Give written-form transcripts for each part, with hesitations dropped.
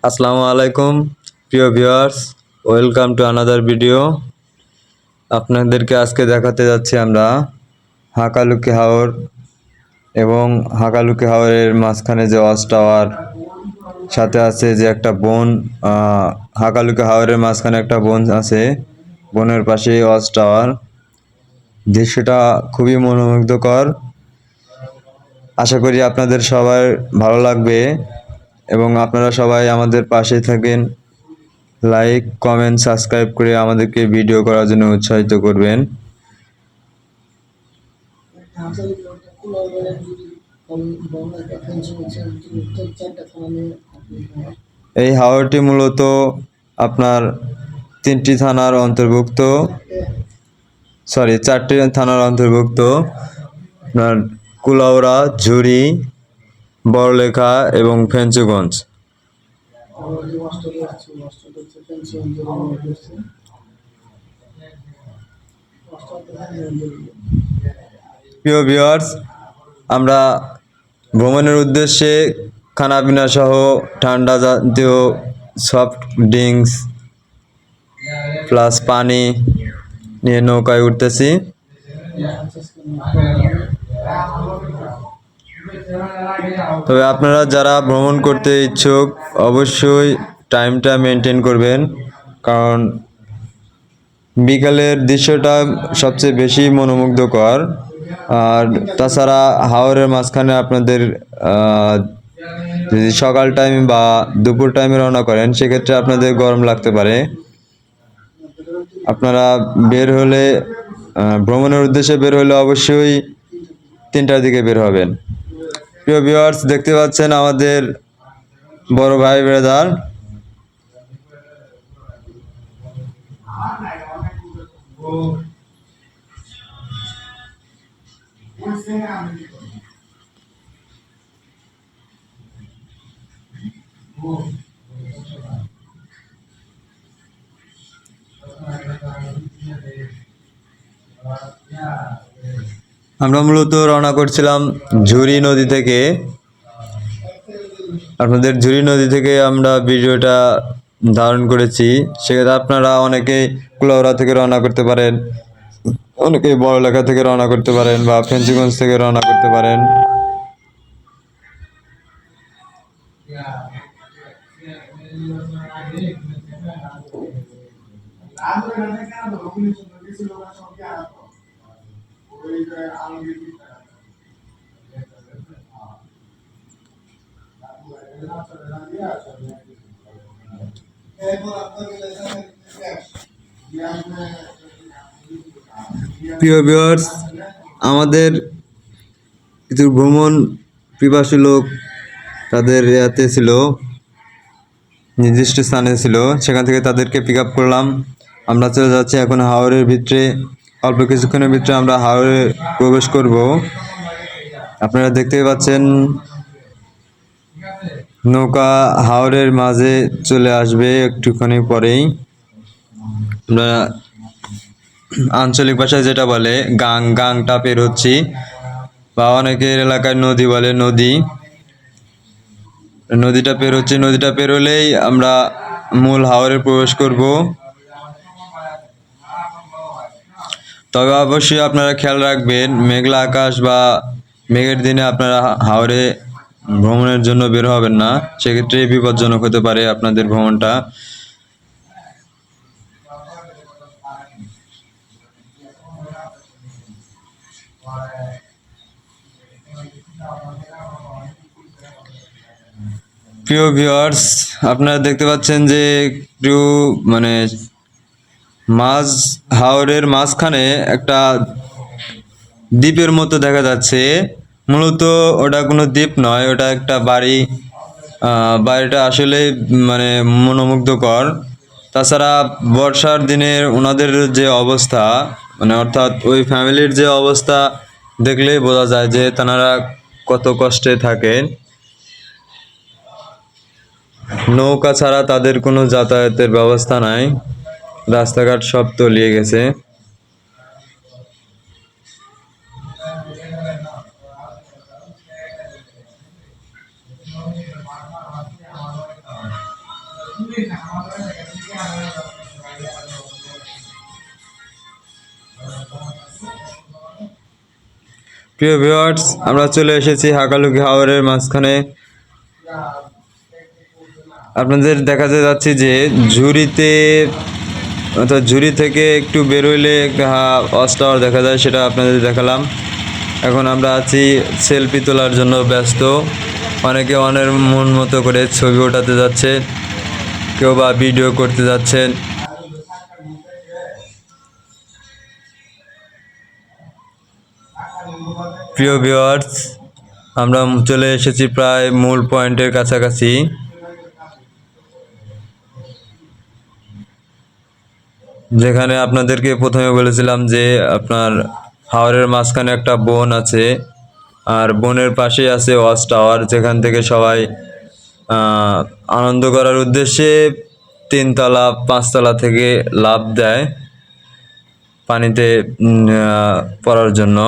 আসসালামু আলাইকুম প্রিয় viewers, welcome to another video. আপনাদেরকে আজকে দেখাতে যাচ্ছি আমরা হাকালুকি হাওর এবং হাকালুকি হাওরের মাঝখানে যে ওয়াচ টাওয়ার, সাথে আছে যে একটা বন। হাকালুকি হাওরের মাঝখানে একটা বন আছে, বনের পাশে ওয়াচ টাওয়ার। দৃশ্যটা খুবই মনোমুগ্ধকর। আশা করি আপনাদের সবার ভালো লাগবে এবং আপনারা সবাই আমাদের পাশে থাকেন। লাইক, কমেন্ট, সাবস্ক্রাইব করে আমাদেরকে ভিডিও করার জন্য উৎসাহিত করবেন। এই হাওরটি মূলত আপনার চারটি থানার অন্তর্ভুক্ত। আপনার কুলাউড়া, ঝুরি, বড়লেখা এবং ফেঞ্চুগঞ্জ। প্রিয় ভিউয়ার্স, আমরা ভ্রমণের উদ্দেশ্যে খানাপিনা সহ ঠান্ডা জাতীয় সফট ড্রিঙ্কস প্লাস পানি নিয়ে নৌকায় উঠতেছি। তবে আপনারা যারা ভ্রমণ করতে ইচ্ছুক অবশ্যই টাইমটা মেনটেন করবেন, কারণ বিকালের দৃশ্যটা সবচেয়ে বেশি মনোমুগ্ধকর। আর তাছাড়া হাওরের মাঝখানে আপনাদের যদি সকাল টাইম বা দুপুর টাইমে রওনা করেন সেক্ষেত্রে আপনাদের গরম লাগতে পারে। আপনারা বের হলে ভ্রমণের উদ্দেশ্যে বের হলে অবশ্যই 3টার দিকে বের হবেন। প্রিয় ভিউয়ার্স, দেখতে পাচ্ছেন আমাদের বড় ভাই ব্রাদার। আমরা মূলত রওনা করছিলাম ঝুরি নদী থেকে। আপনাদের ঝুরি নদী থেকে আমরা ভিডিওটা ধারণ করেছি। সেক্ষেত্রে আপনারা অনেকে কুলাউড়া থেকে রওনা করতে পারেন, অনেকে বড়লেখা থেকে রওনা করতে পারেন বা ফেঞ্চুগঞ্জ থেকে রওনা করতে পারেন। প্রিয় ভিউয়ার্স, আমাদের কিছু ভ্রমণ পিপাসু লোক তাদের ইয়াতে ছিল, নির্দিষ্ট স্থানে ছিল, সেখান থেকে তাদেরকে পিক আপ করলাম। আমরা চলে যাচ্ছি এখন হাওরের ভিতরে। অল্প কিছুক্ষণের ভিতরে আমরা হাওরে প্রবেশ করব। আপনারা দেখতেই পাচ্ছেন নৌকা হাওরের মাঝে চলে আসবে একটুখানি পরেই। আমরা আঞ্চলিক ভাষায় যেটা বলে গাংটা পের হচ্ছি, বা অনেকের এলাকায় নদী বলে, নদীটা পের হচ্ছে। নদীটা পের হলেই আমরা মূল হাওরে প্রবেশ করব। তবে অবশ্যই আপনারা খেয়াল রাখবেন, মেঘলা আকাশ বা মেঘের দিনে আপনারা হাওরে ভ্রমণের জন্য বের হবেন না, সেক্ষেত্রে বিপজ্জনক হতে পারে আপনাদের ভ্রমণটা। প্রিয় ভিউয়ার্স, আপনারা দেখতে পাচ্ছেন যে একটু মানে হাওরের মাঝখানে একটা দ্বীপের মতো দেখা যাচ্ছে। মূলত ওটা কোনো দ্বীপ নয়, ওটা একটা বাড়ি। বাড়িটা আসলে মানে মনোমুগ্ধকর। তাছাড়া বর্ষার দিনে ওনাদের যে অবস্থা, মানে অর্থাৎ ওই ফ্যামিলির যে অবস্থা দেখলেই বোঝা যায় যে তারা কত কষ্টে থাকে। নৌকা ছাড়া তাদের কোনো যাতায়াতের ব্যবস্থা নাই, রাস্তাঘাট সব তলিয়ে গেছে। প্রিয় ভিউয়ার্স, আমরা চলে এসেছি হাকালুকি হাওরের মাঝখানে। আপনাদের দেখাতে যাচ্ছি যে ঝুড়িতে, অর্থাৎ ঝুড়ি থেকে একটু বেরোইলে একটা ওয়াচ টাওয়ার দেখা যায়, সেটা আপনাদের দেখালাম। এখন আমরা আছি সেলফি তোলার জন্য ব্যস্ত। অনেকে অনেক মন মতো করে ছবি ওঠাতে যাচ্ছে, কেউ বা ভিডিও করতে যাচ্ছেন। প্রিয় ভিউয়ার্স, আমরা চলে এসেছি প্রায় মূল পয়েন্টের কাছাকাছি। যেখানে আপনাদেরকে প্রথমে বলেছিলাম যে আপনার হাওরের মাঝখানে একটা বন আছে, আর বনের পাশেই আছে ওয়াচ টাওয়ার, যেখান থেকে সবাই আনন্দ করার উদ্দেশ্যে 3 তলা 5 তলা থেকে লাফ দেয় পানিতে পড়ার জন্য।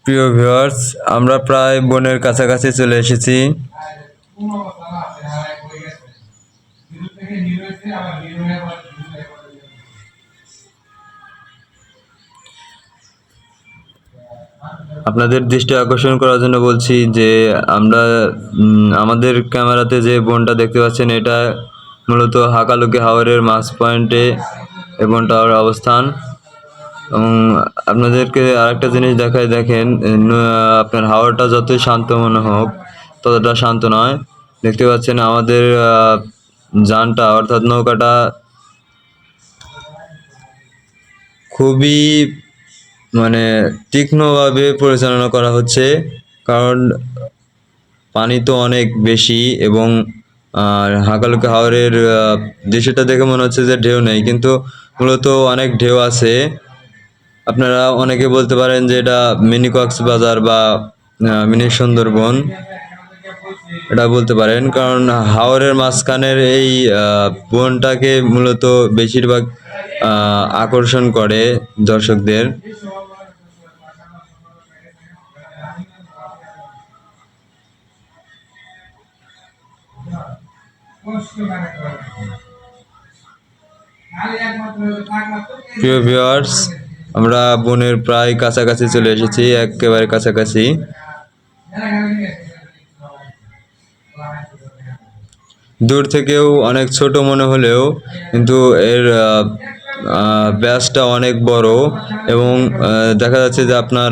প্রিয় ভিউয়ার্স, আমরা প্রায় বনের কাছাকাছি চলে এসেছি। আপনাদের দৃষ্টি আকর্ষণ করার জন্য বলছি যে আমরা আমাদের ক্যামেরাতে যে বনটা দেখতে পাচ্ছেন, এটা মূলত হাকালুকি হাওরের মাঝ পয়েন্টে এই বনটার অবস্থান। এবং আপনাদেরকে আরেকটা জিনিস দেখায়, দেখেন আপনার হাওরটা যতই শান্ত মনে হোক ততটা শান্ত নয়। দেখতে পাচ্ছেন আমাদের যানটা, অর্থাৎ নৌকাটা খুবই মানে তীক্ষ্ণভাবে পরিচালনা করা হচ্ছে, কারণ পানি তো অনেক বেশি। এবং হাকালুকি হাওরের দৃশ্যটা দেখে মনে হচ্ছে যে ঢেউ নেই, কিন্তু মূলত অনেক ঢেউ আছে। আপনারা অনেকে বলতে পারেন যে এটা মিনি কক্সবাজার বা মিনি সুন্দরবন, এটা বলতে পারেন, কারণ হাওরের মাঝখানের এই বনটাকে মূলত বেশিরভাগ আকর্ষণ করে দর্শকদের। প্রিয় ভিউয়ার্স, আমরা বনের প্রায় কাছাকাছি চলে এসেছি, একেবারে কাছাকাছি। দূর থেকেও অনেক ছোট মনে হলেও কিন্তু এর ব্যাসটা অনেক বড়। এবং দেখা যাচ্ছে যে আপনার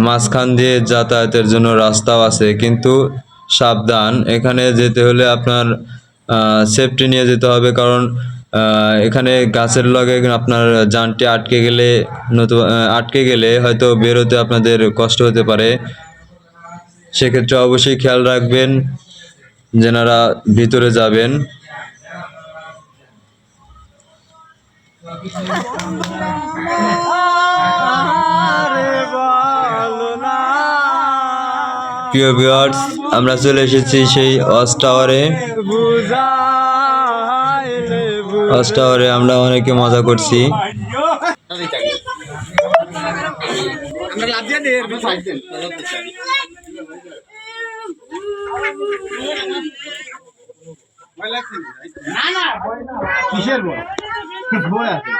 মাঝখান দিয়ে যাতায়াতের জন্য রাস্তাও আছে, কিন্তু সাবধান, এখানে যেতে হলে আপনার সেফটি নিয়ে যেতে হবে, কারণ এখানে গাছের লগে আপনার যানটি আটকে গেলে হয়তো বেরোতে আপনাদের কষ্ট হতে পারে। সেক্ষেত্রে অবশ্যই খেয়াল রাখবেন যেনারা ভিতরে যাবেন। প্রিয় ভিউয়ার্স, আমরা চলে এসেছি সেই ওয়াচ টাওয়ারে। ওয়াচ টাওয়ারে আমরা অনেকে মজা করছি। কিসের বই আছে?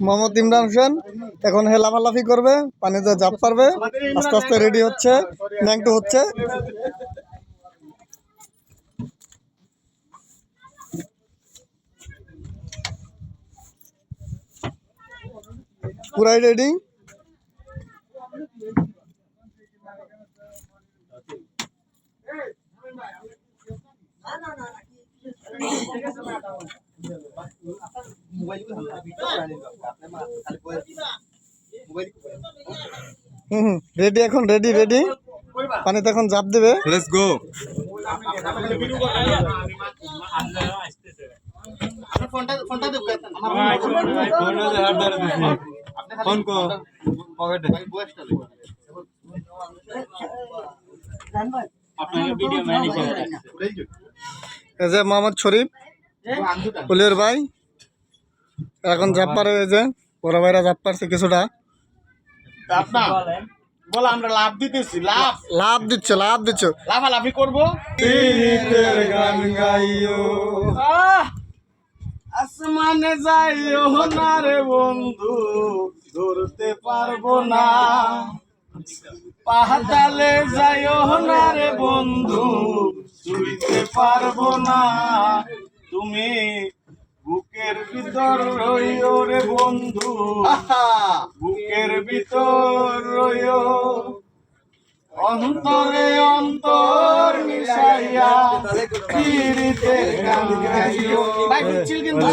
মোহাম্মদ ইমরান হোসেন এখন হে লাফালাফি করবে, পানিতে জাপ পারবে, আস্তে আস্তে রেডি হচ্ছে, ন্যাংটু হচ্ছে। পুরাই রেডি। রেডি, এখন রেডি রেডি, পানিতে এখন ঝাঁপ দেবে। Let's go. ফোন কো পকেটে। এই যে মোহাম্মদ শরীফ, পুলির ভাই, এখন ঝাঁপ পারে। এই যে বড় ভাইরা ঝাঁপ পারছে কিছুটা। বলো আমরা লাভ দিতেছি, লাভ লাভ দিচ্ছে, লাভ দিচ্ছ। লাফালাফি করবো। গান গাইও আসমানে যাইও না রে বন্ধু, ধরতে পারবো না। পাহাড়ে যাইও না রে বন্ধু, ছুঁইতে পারবো না। তুমি বুকের ভিতর রইও রে বন্ধু, বুকের ভিতর রইও। অন্তরে অন্তর মিশাইয়া পীড়িতের গান গাইও। ভাই বুঝছিল কিন্তু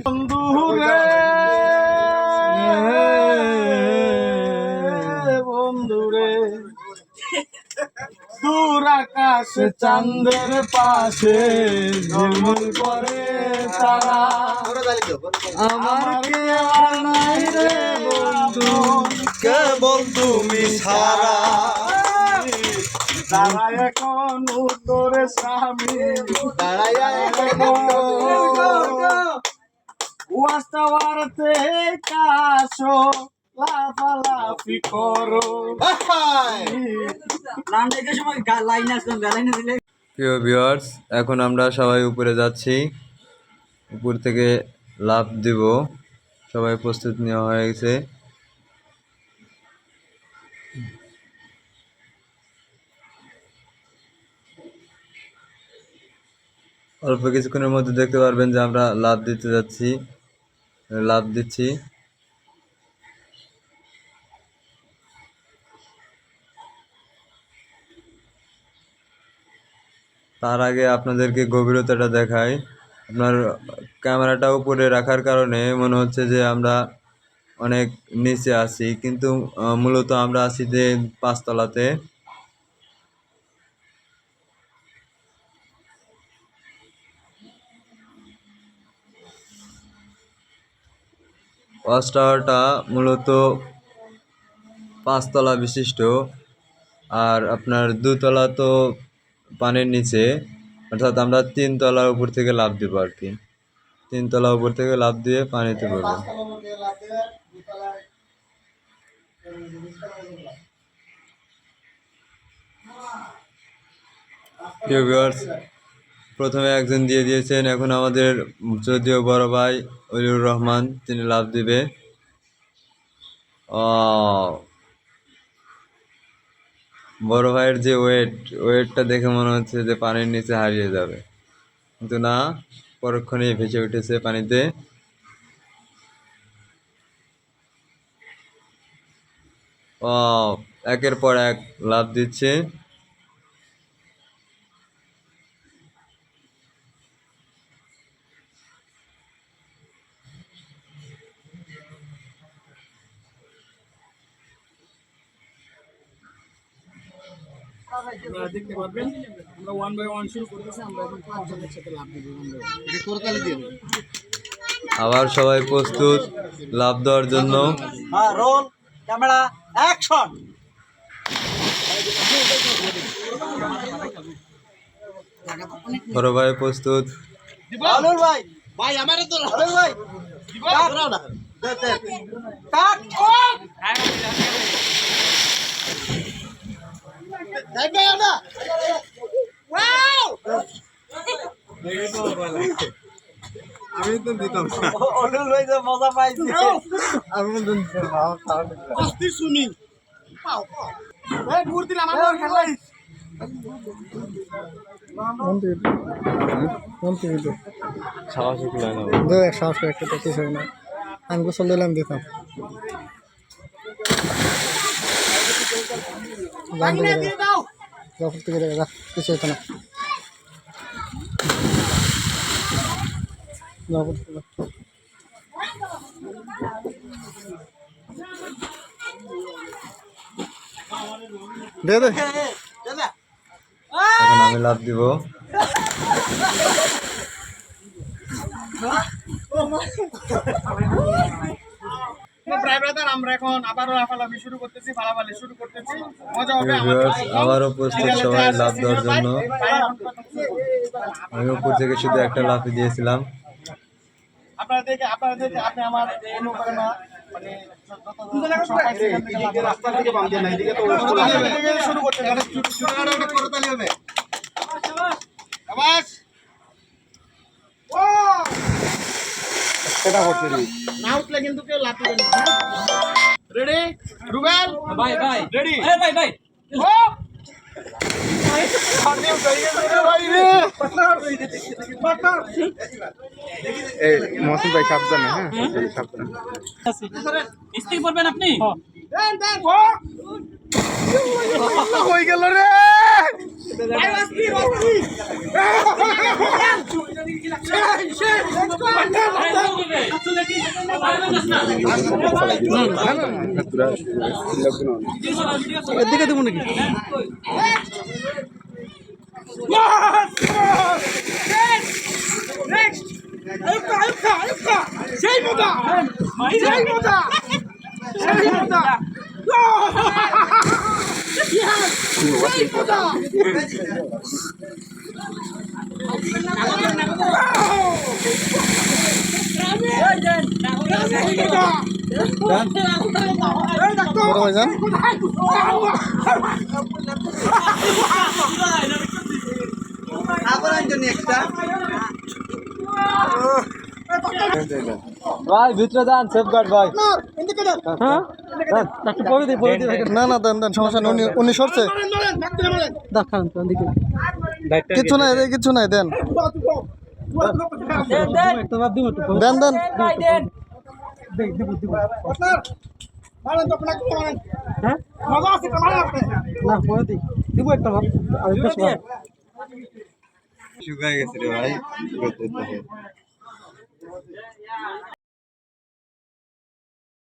বন্ধু রে, বন্ধু রে, দূর আকাশে চাঁদের পাশে ঝলমল করে তারা। আমার কেউ নাই রে বন্ধু, কেবল তুমি ছাড়া। দাঁড়ায় এখন উত্তরে স্বামী, ওয়াচ টাওয়ারতে কাশো, লাফালাফি করো। প্রিয় ভিউয়ার্স, এখন আমরা সবাই উপরে যাচ্ছি, উপর থেকে লাফ দিব। সবাই প্রস্তুত নেওয়া হয়ে গেছে। অল্প কিছুক্ষণের মধ্যে দেখতে পারবেন যে আমরা লাফ দিতে যাচ্ছি, লাফ দিচ্ছি। তার আগে আপনাদেরকে গভীরতাটা দেখাই। আপনার ক্যামেরাটা উপরে রাখার কারণে মনে হচ্ছে যে আমরা অনেক নিচে আছি, কিন্তু মূলত আমরা আছি যে 5 তলাতে। ওয়াচ টাওয়ারটা মূলত 5 তলা বিশিষ্ট, আর আপনার 2 তলা তো পানির নিচে, অর্থাৎ আমরা 3 তলার উপর থেকে লাফ দিব আর কি। 3 তলা উপর থেকে লাফ দিয়ে পানিতে পড়বো। প্রিয় ভিউয়ার্স, প্রথমে একজন দিয়ে দিয়েছেন, এখন আমাদের যদিও বড় ভাই ওলিউর রহমান, তিনি লাফ দিবে। বড় ভাইয়ের যে ওয়েটটা দেখে মনে হচ্ছে যে পানির নিচে হারিয়ে যাবে, কিন্তু না, পরক্ষণেই ভেসে উঠেছে পানিতে। একের পর এক লাফ দিচ্ছে। দেখতে পারবেন আমরা 1 বাই 1 শুরু করতেছি। আমরা এখন 5 জনের সাথে লাভ দিব। এটা করতালি দিয়ে দেব। আবার সবাই প্রস্তুত লাফ দেওয়ার জন্য। হ্যাঁ, রোল ক্যামেরা অ্যাকশন। বড় ভাই প্রস্তুত। আলুর ভাই, ভাই আমারে তো আলুর ভাই, দিব দাও না। কাট। যাইবে না। ওয়াও! আমি তো দিতাম না। আলুর ভাই যে মজা পাইছে, আমি তো দিতাম না। অস্থির সুইমিং। পাও পাও। এই ঘুর দিলাম আমার খেলাই। সাহস উঠলো না। সাহস করে একটা কিছু হয় না, আমি গোসল দিলাম দিতাম। দিয়ে দাও। কিছু হতো না। দে দে এখন আমি লাভ দিব। প্রায় ব্রাদার আমরা এখন আবারও লাফালাফি শুরু করতেছি, ফালাফালি শুরু করতেছি, মজা হবে। প্রিয় ভিউয়ার্স, আবারও প্রস্তুত সবাই লাভ দেওয়ার জন্য। আমি উপর থেকে শুধু একটা লাফই দিয়েছিলাম। আপনারা দেখে আপনি আমার অনু করে না, মানে রাস্তা থেকে বাম দিয়ে নাই দিকে তো শুরু করতে হবে। করতালি হবে। আবাস সেটা করতে না উঠলে কিন্তু কেউ লাভ দিবেন না। রেডি রুবেল ভাই ভাই রেডি আরে ভাই ভাই ও আরে উঠে গেছে রে ভাই রে পার্টনার এই মৌসুম ভাই সাবধানে, হ্যাঁ সাবধানে। স্টিক করবেন আপনি দেন দেন ও হয়ে গেল রে। ভাই আস্তি আস্তি এদিকে দেবো নাকি? সেই মজা সেই মজা সেই মজা বড় ভাইজান ভাই ভিতরে যান, সেফগার্ড ভাই। না না দেন দেন, সমস্যা নেই। উনি সরছে, কিচ্ছু নাই রে, কিচ্ছু নাই, দেন দেন দেন। শুকায় গেছে রে ভাই।